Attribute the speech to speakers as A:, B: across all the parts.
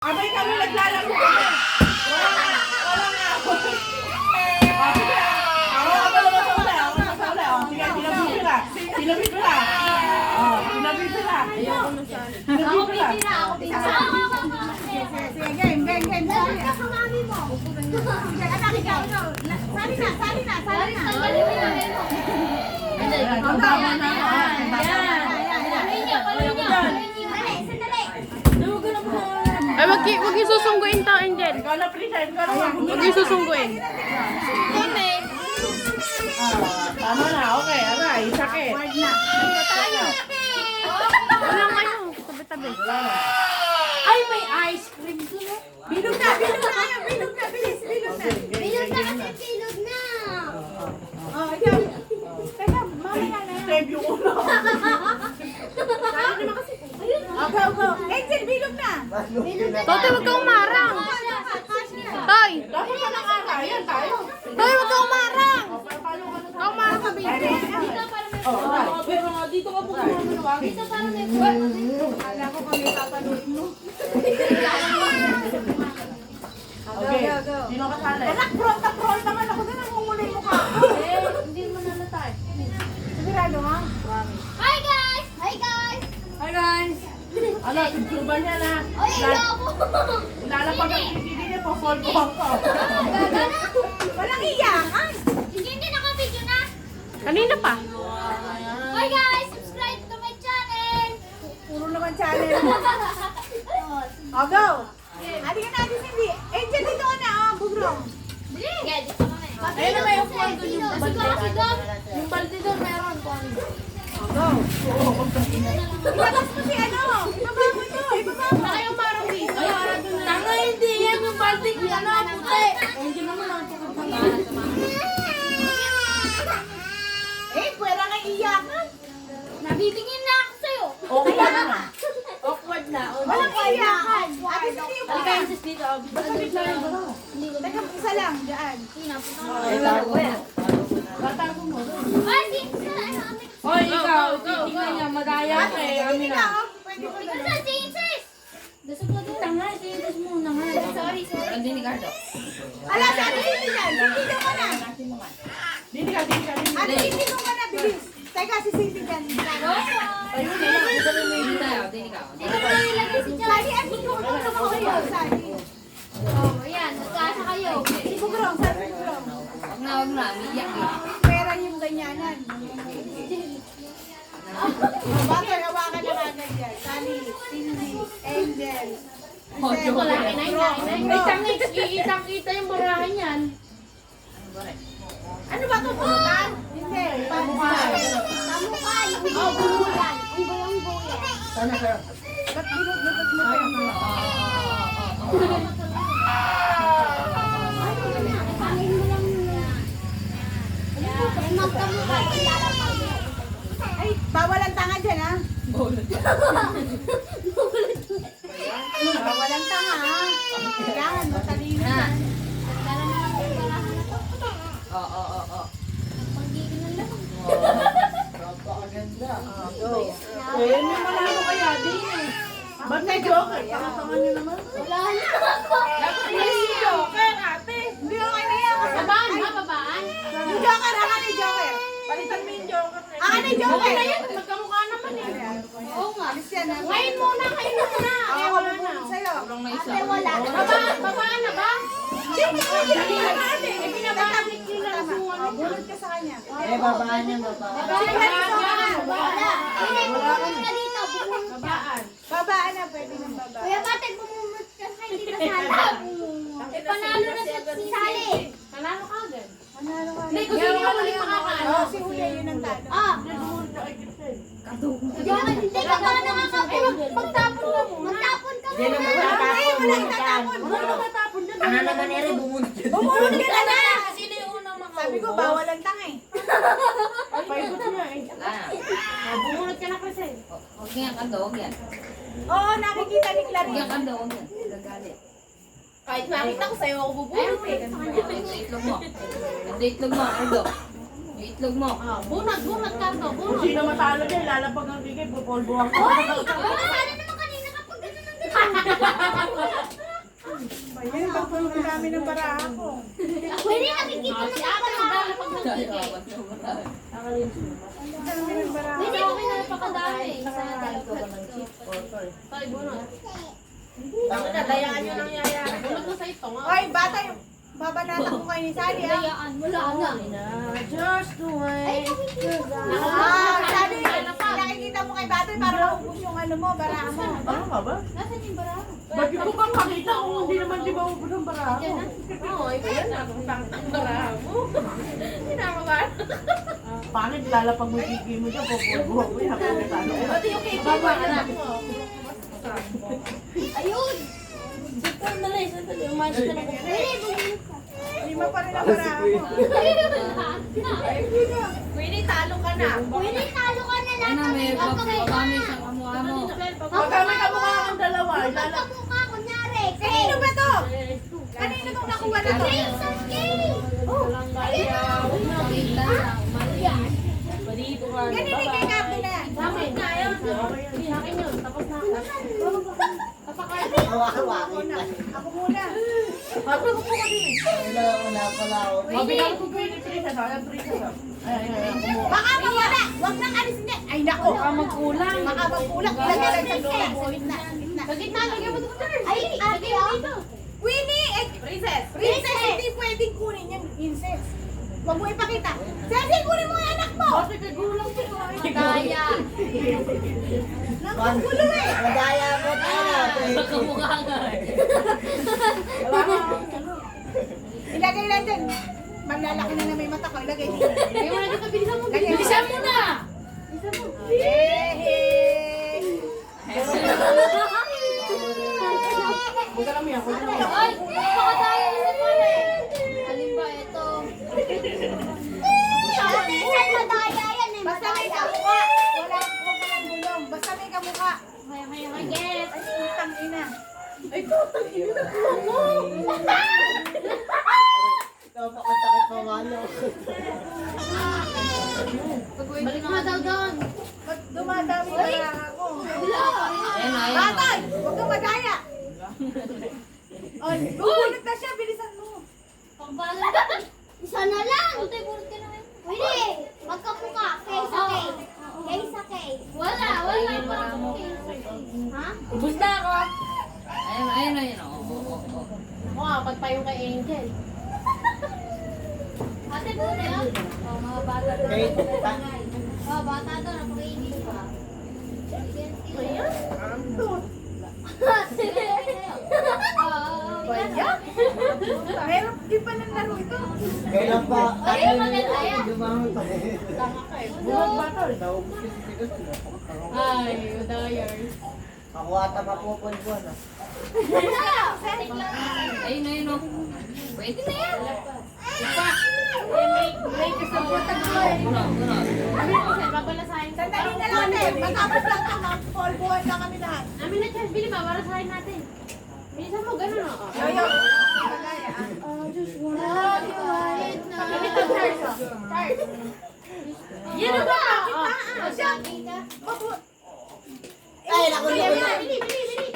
A: Abay kami naglalaro ko. Wala nga. Sinabit mo na. Sinabit mo na.
B: Ako pipira. Sige, game. Ako mami mo. Anak, ikaw. Sali na.
A: Ang tama na.
C: Ay, wag yung susungguin to, Angel.
A: Ikaw na, Prisa. Ikaw na.
C: Wag yung susungguin.
A: Tama na. Okay. Aray. Sakit.
C: Wala kayo. Tabi-tabi.
B: Ay, may ice cream doon. Bilog na. Bilis. Bilog na. Oh, ikaw. Teka, mamaya na yan.
A: Save yung ulo.
B: Go. Angel, bilog na.
C: Tote, wag kang umarang. Toy!
A: Dapat na nakakayan tayo.
C: Toy, wag kang umarang. Kang umarang ka, baby.
A: Pero dito ka po kumamawag.
B: Dito parang may Akala ko kami papanood mo.
A: Okay. Sino kasali?
B: Anak, prol naman ako doon. Namumulay mo ka.
C: Hindi mo nalatay.
B: Sigurado ha?
D: Hi guys!
A: Hi guys! Ano, picture ba niya na?
D: Oy, ayoko!
A: Lalapag ang pinili niya, pa-fall ko ako.
B: Walang iyakan.
D: Hindi naka-video na!
C: Kanina pa.
D: Hi guys! Subscribe to my channel!
B: Puro naman channel. Oh, go. Adi ka natin hindi. Angel, dito ka na. Oh, bugrong.
D: Dili! Kaya dito kami.
C: Ayun na may upuan doon yung
D: Sigam!
C: Yung balde doon meron po.
B: Ilabas mo si ano. Ibaba mo ito. Ibaba mo.
C: Saka yung marang dito. Tanga, hindi yan yung balde. Ano, puti. Angel naman ang
B: Pwera nga iyakan.
D: Nabibigyan na ako sa'yo!
A: Okay na.
C: awkward na.
B: Walang iyakan. Ate, hindi yung
C: Halika yung sis dito. Bakit lang yung baro?
B: Teka, isa lang. Diyan.
A: Tatago mo.
D: Ay, dito sa ano?
C: Hoy, ikaw. Tingnan niya, madaya ka eh.
B: Pwede
C: Kami
B: ka.
C: na.
B: Oh. Pwede ko
D: Ikaw
B: na.
D: sa Jesus! Gusto ko doon.
C: Tanga, sintas muna nga.
D: Sorry.
C: Hindi ni Cardo.
B: Ala, sa ate, hindi dyan. Hindi ka na.
A: Dito ka.
B: Ate, hindi mo ka na. Bilis. Teka, si Cindy dyan.
A: Ayun na lang.
D: Dito ko na nilagay si
B: Sali, at ikaw mo na mo kayo. Sali.
D: Oh, ayan. Nagkasa kayo.
B: Si Bugrong, sali Bugrong.
C: Wag na. Miyak eh.
B: Pera yung ganyanan. Bakit hawakan na kagad yan? Sali, Cindy, Angel.
C: Wala ka na. May tangik. Kitang-kita yung barahan yan.
B: Ano ba ito? Bukan? Hindi. Pamukay.
D: Pamukha. Yung bulan. Ang bulang bulan.
A: Sana sir.
B: Ba't binut mo? Ay, bawal ang tanga dyan, ha? Bawal ang tanga, ha? Kailangan matalino yan.
C: Oo.
A: Eh, may manalo kaya din eh. Ba't may joker? Tanga niyo naman. Dapat may si joker, ate.
B: Hindi okay na yan.
C: Babaan ba? Babaan?
B: Yung joker, ang ano yung joker?
A: Palitan mo yung joker na
B: Ang ano yung joker?
C: Magkamukha naman eh.
B: Oo nga. Alis yan, ha?
C: Ngayon muna.
B: Ay, wala na. Sa'yo.
D: Ate, wala.
C: Babaan na ba?
B: Hindi mo naman yan.
C: Eh, binabalik nila na
B: Oh, bunot ka sa kanya.
A: babaan yan, babaan.
D: Wala. Hindi, bumunod ka dito.
A: Babaan.
B: Babaan na, pwede ng babaan.
D: Kuya Bate, bumunod ka sa hindi ka sala. Eh, panalo na si Sally.
C: Nanalo ka agad.
B: Manalo ka.
C: Hindi, kung sino yung huling makakaano.
B: Oh, si Huya yun ang talo.
D: Ah, hindi ka ba nakakapun? Magtapon ka mo. Magtapon ka mo.
B: Ay, wala itatapon.
C: Ano matapon na?
A: Ano naman ere, bumunod.
B: Bumunot ka na.
C: Sino yung unang mga
B: Sabi ko, bawal ang tanga eh.
A: Paikot niya eh.
C: Bumunot ka na kasi.
E: Huwag yan ka daw, yan.
B: Oo, nakikita ni
E: Huwag
B: Clarice.
E: yan ka daw, yan. Gagalit.
C: Kahit nakita ko sa'yo ako bubunot eh.
E: Yung itlog mo. Yung itlog mo, Ardo. Yung itlog mo.
C: Bunot ka to.
A: Kung sino matalo niya, lalapag ang bigay, pupolbuhan ko.
D: Hoy! Ano naman kanina kapag gano'n ang
B: Ayan, pagpulong namin ng baraha ko.
D: Pwede nakikita na
C: Si ate, madala pag
E: Dahil
C: nagkikit.
E: apat na marami.
B: Ang dami ng baraha.
D: Pwede
C: Ako napakadami. Sa
D: dalawa.
C: bunot. Dayaan nyo nang yaya. Bunot na sa ito nga.
B: Hoy, bata yung babanatan ko kayo ni Sally, ha?
D: Dayaan. Wala na.
C: Just the way.
B: Sally, nakikita mo kay bata para maubos yung ano mo, baraha mo.
A: Ano ka ba?
D: Nasaan yung baraha?
A: Ba't ko bang makita kung hindi naman di ba ubod ang baraha ko?
C: Oo, ikaw yan. Ang baraha mo. Hindi na ako ba?
A: Pangit lalapag mo kiki mo dyan, pupubuha mo yung hapon na talo.
C: Pati yung cake mo.
D: Ayun!
C: Sandali, sandali. Umayos ka na po.
D: Pwede, bumulot ka.
B: Lima pa rin ang baraha mo.
C: Pwede, talo ka na.
D: Pwede, talo ka na lang.
E: Ano, may pagkakami siyang amo-amo.
A: Pagka may kamukha kang dalawa, lalapag.
D: Magkamukha, kunyari.
B: Kanino ba to? Kanino tong nakuha na to?
D: Grace of Kay! Oh,
E: Wait lang.
C: Dito ka.
B: Ganito kay Gabi na yan.
C: Tapos na yun. Akin yun. Tapos na.
B: Ako muna.
A: Mabigyan ko po ka din. Mabigyan ko po yung princess. Ayan, princess. Ayan.
B: Baka mawala. Huwag nang alisin niya. Ay, nako.
C: Baka magkulang.
B: Baka magkulang. Ilagay lang sa loob. Sa gitna.
C: Sa gitna, lagyan mo dito.
D: Ay, ate, oh.
B: Winnie! Eh,
C: Princess.
B: princess, hindi pwedeng kunin yung princess. Huwag mo ipakita. Cecil, kunin mo yung anak mo.
A: Kasi kagulang ko.
C: Daya.
B: Nanggugulo eh.
E: Pagkamukha nga eh.
B: Ilagay lang dyan. Malalaki na may mata ko. Ilagay dito.
C: Lagyan mo na dito. Bilisan mo.
B: Ganyan.
C: Bilisan mo na.
B: Yehey!
A: Huwag ka lang yan. Huwag ka lang yan.
D: Ay, baka tayo sa pare. Alin ba ito? Ate, saan madaya yan eh?
B: Basta may kamukha. Wala, huwag ka lang gulong. Basta may kamukha.
D: Ay, yes.
B: Ay, putang ina.
A: Ay, tutang ina mo.
C: Balik mo daw doon.
B: Ba't dumadami na lang ako?
E: Ayan, ayan.
B: Batay! Huwag kang madaya. Oh, bubunot na siya. Bilisan mo.
D: Pagbalan. Isa na lang. Ate, bulot ka na ngayon. Pwede. Magkapuka. Kaysa kay. Kaysa kay. Wala. Ha?
C: Ubus na ako.
E: Ayan, ayan, ayan. Oo.
C: Ako nga, pagpayo kay Angel.
D: Ate, bulot yan. Oh, mga bata daw. Mga bata daw. Napakainin pa.
C: Ayan.
B: Baya? Meron di pa ng laro ito.
F: Kailan pa?
D: Ay, maganda yan.
F: Dumangon pa eh.
C: Tama ka eh.
A: Buhat ba ito?
C: Ay, udayers.
F: Ako ata mapupulbuan ah.
E: Ayun, ayun, oh. Pwede na yan.
C: May kasabutan ko eh.
E: Muna.
C: Amin ko siya, babalasahin ko.
B: Sandali na lang natin. Matapos lang ito. Mag-polbuhan na kami lahat.
C: Amin na siya, Billy, babalasahin natin. Bilisan mo, ganun o.
B: Yoyo. Madaya.
C: Gamit ang Charles o. Charles. Yan o ba?
B: Siya.
F: Ay, naku,
C: Bili,
F: naku.
C: Bili, Bili.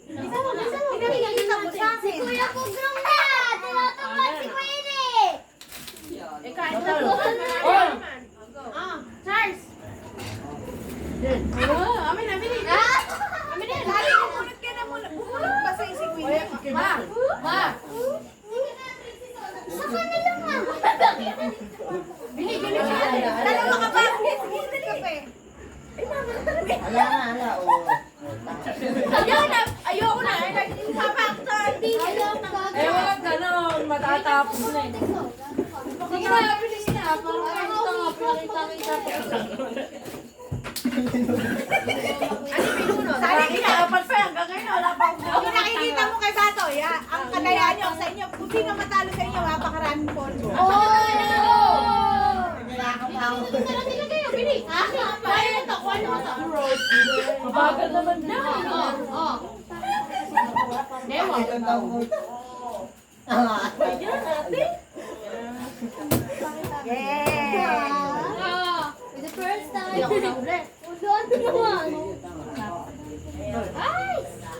C: Bilisan mo, bilisan mo.
B: Pinakikita mo sa
D: Si
B: akin.
D: Kuya Pugrong na! Tinatawag si Kuya
C: Eh, kahit na po. Charles. Oh, amin na, Bili. Amin na.
B: Lali, bumunot ka na muna. Bumunot pa sa isip mo.
C: Ma. Ma.
D: Sa kanila nga!
C: Bili, Bili siya.
B: Dalawa ka pa. Sige, dali ka pa.
F: Ala na, ala. Oo.
B: Ayoko na. Ay, nagsasapak sa
A: Eh, walang ganon. Matatapos na eh.
C: Sige na, bilis na. Parang ito nga, pinakita-kita.
B: Sali ka.
A: Dapat pa hanggang ngayon. Wala pa akong
B: Ang nakikita mo kay Bato, ang kadayaan niyo sa inyo, hindi nga matalo sa inyo, napakaraming polvo.
F: Nilakap ako.
C: Bili. Kaya na to, kuha na to.
A: Mabagal naman na.
C: Oh. Ewan.
F: Ito daw ko. Ah,
B: Yeah!
D: For the first time.
C: Hindi ako na ulit.
D: Ulan naman. Ay!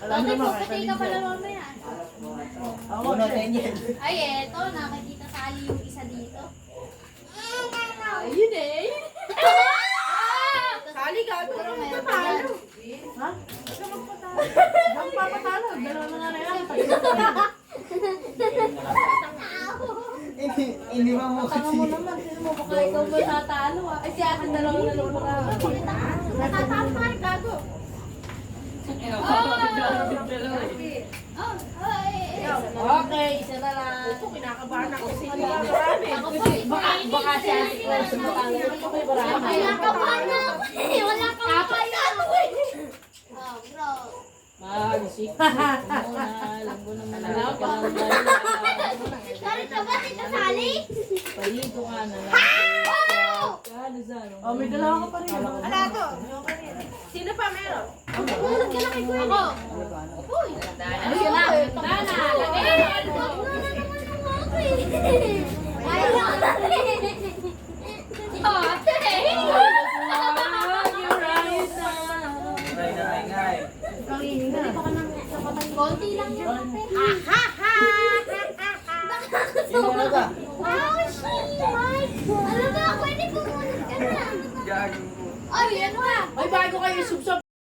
D: Ate, puputi ka pala mamaya.
F: Uno, ganyan.
D: Ay, eto, nakikita sali yung isa dito.
A: Ayun eh.
B: Sali ka.
D: Pero meron pa
B: Patalo.
A: Ha? Ang papatalo. Dalawa na nga na yan.
F: Hindi ba mo
A: Tanga
F: kasi?
A: mo naman. Sino mo baka ikaw ba tatalo ah? Ay si akin dalawa na lang para.
B: Natataas pa rin, gago.
A: Okay, isa na lang.
B: Ito, kinakabahan ako. Sino
A: Wala.
B: ba marami?
A: Baka siya si Close mo talo. Ito may barama.
D: Wala ka pa na ako eh. Wala ka pa na ako eh. Oh, bro.
E: Mag-isip mo na. Alam mo naman na
D: Sorry ka ba, Tita Sally?
E: palito ka na lang.
D: Oh!
E: Kano sa ano?
A: Oh, may dalawa ka pa rin. ano?
B: Ano to? Sino pa meron?
D: Tulog ka lang kay Kuya. Ako. Uy.
E: Ayun na.
D: Dana, lagay. Wag na naman ako eh. Ayaw. Konti lang yan, ate.
F: Sino na ba?
D: Wow, she! Alam mo, pwede pumunod ka na. Ay, ano ka?
A: Ay, bago kayo subsob